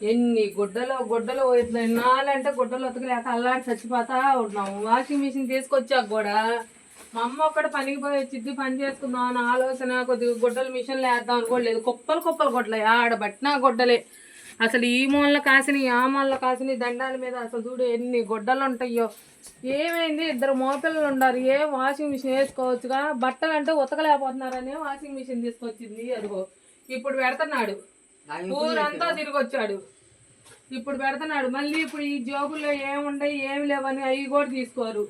ఎన్ని గుడ్డలు గుడ్డలు ఇట్లా ఎన్నాళ్ళంటే గుడ్డలు ఉతకలేక అల్లాడి చచ్చిపోతా ఉన్నాము. వాషింగ్ మిషన్ తీసుకొచ్చాక కూడా మా అమ్మ ఒక్కడ పనికి పోయి వచ్చిద్ది, పని చేసుకుందాం అని ఆలోచన. కొద్దిగా గుడ్డలు మిషన్లో వేద్దాం అనుకోలేదు. కుప్పలు కుప్పలు గుడ్డలు ఆడబట్టినా గుడ్డలే. అసలు ఈ మూల కాసినవి ఆ మూల కాసినవి దండాల మీద అసలు చూడు ఎన్ని గుడ్డలు ఉంటాయో. ఏమైంది, ఇద్దరు మోపిల్లలు ఉండారు, ఏ వాషింగ్ మిషన్ వేసుకోవచ్చుగా. బట్టలు అంటే ఉతకలేకపోతున్నారని వాషింగ్ మిషన్ తీసుకొచ్చింది. అదిగో ఇప్పుడు పెడుతున్నాడు, ఊరంతా తిరిగి వచ్చాడు, ఇప్పుడు పెడుతున్నాడు. మళ్ళీ ఇప్పుడు ఈ జోబుల్లో ఏముండయి ఏమి లేవని అవి కూడా తీసుకోరు.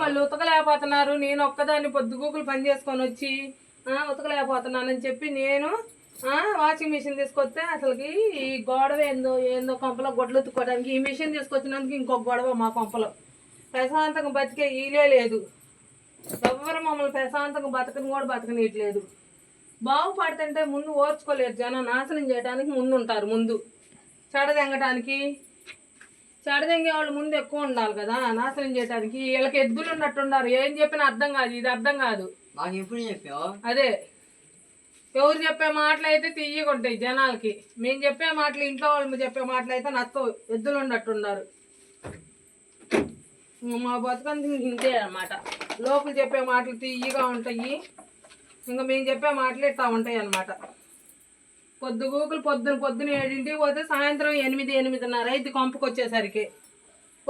వాళ్ళు ఉతకలేకపోతున్నారు, నేను ఒక్కదాన్ని పొద్దుగూకులు పని చేసుకొని వచ్చి ఉతకలేకపోతున్నానని చెప్పి నేను వాషింగ్ మిషన్ తీసుకొస్తే అసలుకి ఈ గొడవ ఏందో ఏందో కొంపలో గొడ్లు ఉతుక్కోవడానికి ఈ మిషన్ తీసుకొచ్చినందుకు ఇంకొక గొడవ మా కొంపలో. ప్రశాంతంగా బతికే ఈలే లేదు. ఎవరు మమ్మల్ని ప్రశాంతంగా బతకని కూడా బతకనీయట్లేదు. బాగుపడుతుంటే ముందు ఓర్చుకోలేరు జనం, నాశనం చేయడానికి ముందు ఉంటారు. ముందు చెడదెంగటానికి, చెడదెంగే వాళ్ళు ముందు ఎక్కువ ఉండాలి కదా నాశనం చేయడానికి. వీళ్ళకి ఎద్దులు ఉన్నట్టున్నారు, ఏం చెప్పినా అర్థం కాదు. ఇది అర్థం కాదు. అదే ఎవరు చెప్పే మాటలు అయితే తీయగా ఉంటాయి జనాలకి. మేము చెప్పే మాటలు, ఇంట్లో వాళ్ళు చెప్పే మాటలు అయితే నచ్చవు. ఎద్దులు ఉన్నట్టున్నారు. మా బతుకంత ఇంతే అన్నమాట. లోపల చెప్పే మాటలు తీయగా ఉంటాయి, ఇంకా మేము చెప్పే మాటలు ఇట్లా ఉంటాయి అన్నమాట. పొద్దుగూకులు పొద్దున 7ంటికి పోతే సాయంత్రం 8-8:30 అయితే కొంపకు వచ్చేసరికి.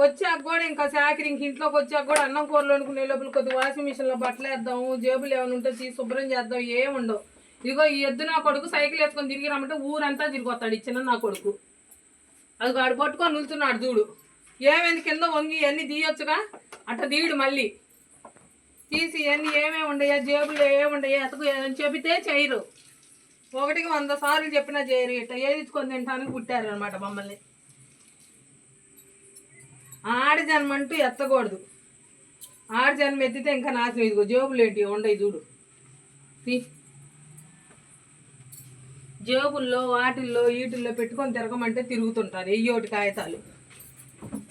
వచ్చాక కూడా ఇంకా చాకరి ఇంక ఇంట్లోకి వచ్చాక కూడా అన్నం కూరలు వండుకునే లోపల కొద్దిగా వాషింగ్ మిషన్లో బట్టలు వేద్దాము, జేబులు ఏమైనా ఉంటే తీసి శుభ్రం చేద్దాం, ఏముండవు. ఇదిగో ఈ ఎద్దు నా కొడుకు సైకిల్ వేసుకొని తిరిగి రమ్మంటే ఊరంతా తిరిగి వస్తాడు. ఇచ్చిన నా కొడుకు అది వాడు పట్టుకొని నిలుచున్నాడు చూడు. ఏమైంది కింద వంగి ఇవన్నీ తీయొచ్చుగా, అట్లా తీయడు. మళ్ళీ తీసి ఇవన్నీ ఏమేమి ఉండయా జేబుల్లో ఏముండయా ఎతకు అని చెబితే చేయరు. 100 సార్లు చెప్పినా చేయరు. ఇట్లా ఏదిచ్చుకొని తింటానికి పుట్టారు అనమాట మమ్మల్ని. ఆడజన్మ అంటూ ఎత్తకూడదు. ఆడజన్మ ఎత్తితే ఇంకా నాశనం. ఇదిగో జేబులు ఏంటి ఉండయి చూడు. జేబుల్లో వాటిల్లో వీటిల్లో పెట్టుకొని తిరగమంటే తిరుగుతుంటారు ఎయ్యోటి కాగితాలు.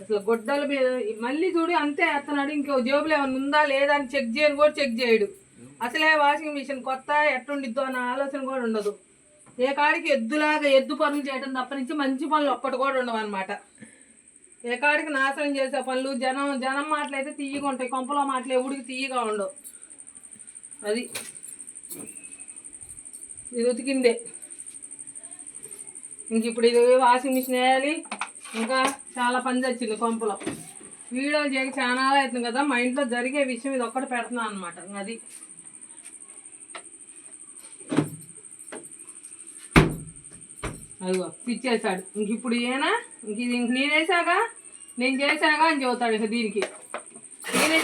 అసలు గొడ్డల మీద మళ్ళీ చూడు అంతే ఎత్తనాడు. ఇంకో జేబులో ఏమైనా ఉందా లేదా అని చెక్ చేయను కూడా చెక్ చేయడు. అసలే వాషింగ్ మిషన్ కొత్త ఎట్టుండిద్దో అన్న ఆలోచన కూడా ఉండదు. ఏ కాడికి ఎద్దులాగా ఎద్దు పనులు చేయడం తప్ప నుంచి మంచి పనులు ఒక్కటి కూడా ఉండవు అనమాట. ఏ కాడికి నాశనం చేసే పనులు. జనం మాటలు అయితే తీయగా ఉంటాయి, కొంపలో మాటలు ఎవడికి తీయగా ఉండవు. అది ఇది ఉతికిందే. ఇంక ఇప్పుడు ఇది వాషింగ్ మిషన్ వేయాలి. ఇంకా చాలా పని వచ్చింది కొంపలో. వీడియోలు చేయక చాలా అవుతుంది కదా, మా ఇంట్లో జరిగే విషయం ఇది ఒక్కటి పెడుతున్నాను అనమాట. అది అదిగో పిచ్చేసాడు. ఇంక ఇప్పుడు ఏనా ఇంక ఇది ఇంక నేను చేశాగా అని చెబుతాడు. ఇంక దీనికి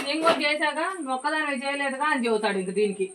నేను కూడా చేశాగా, ఒక్కదాని చేయలేదుగా అని చెబుతాడు. ఇంక దీనికి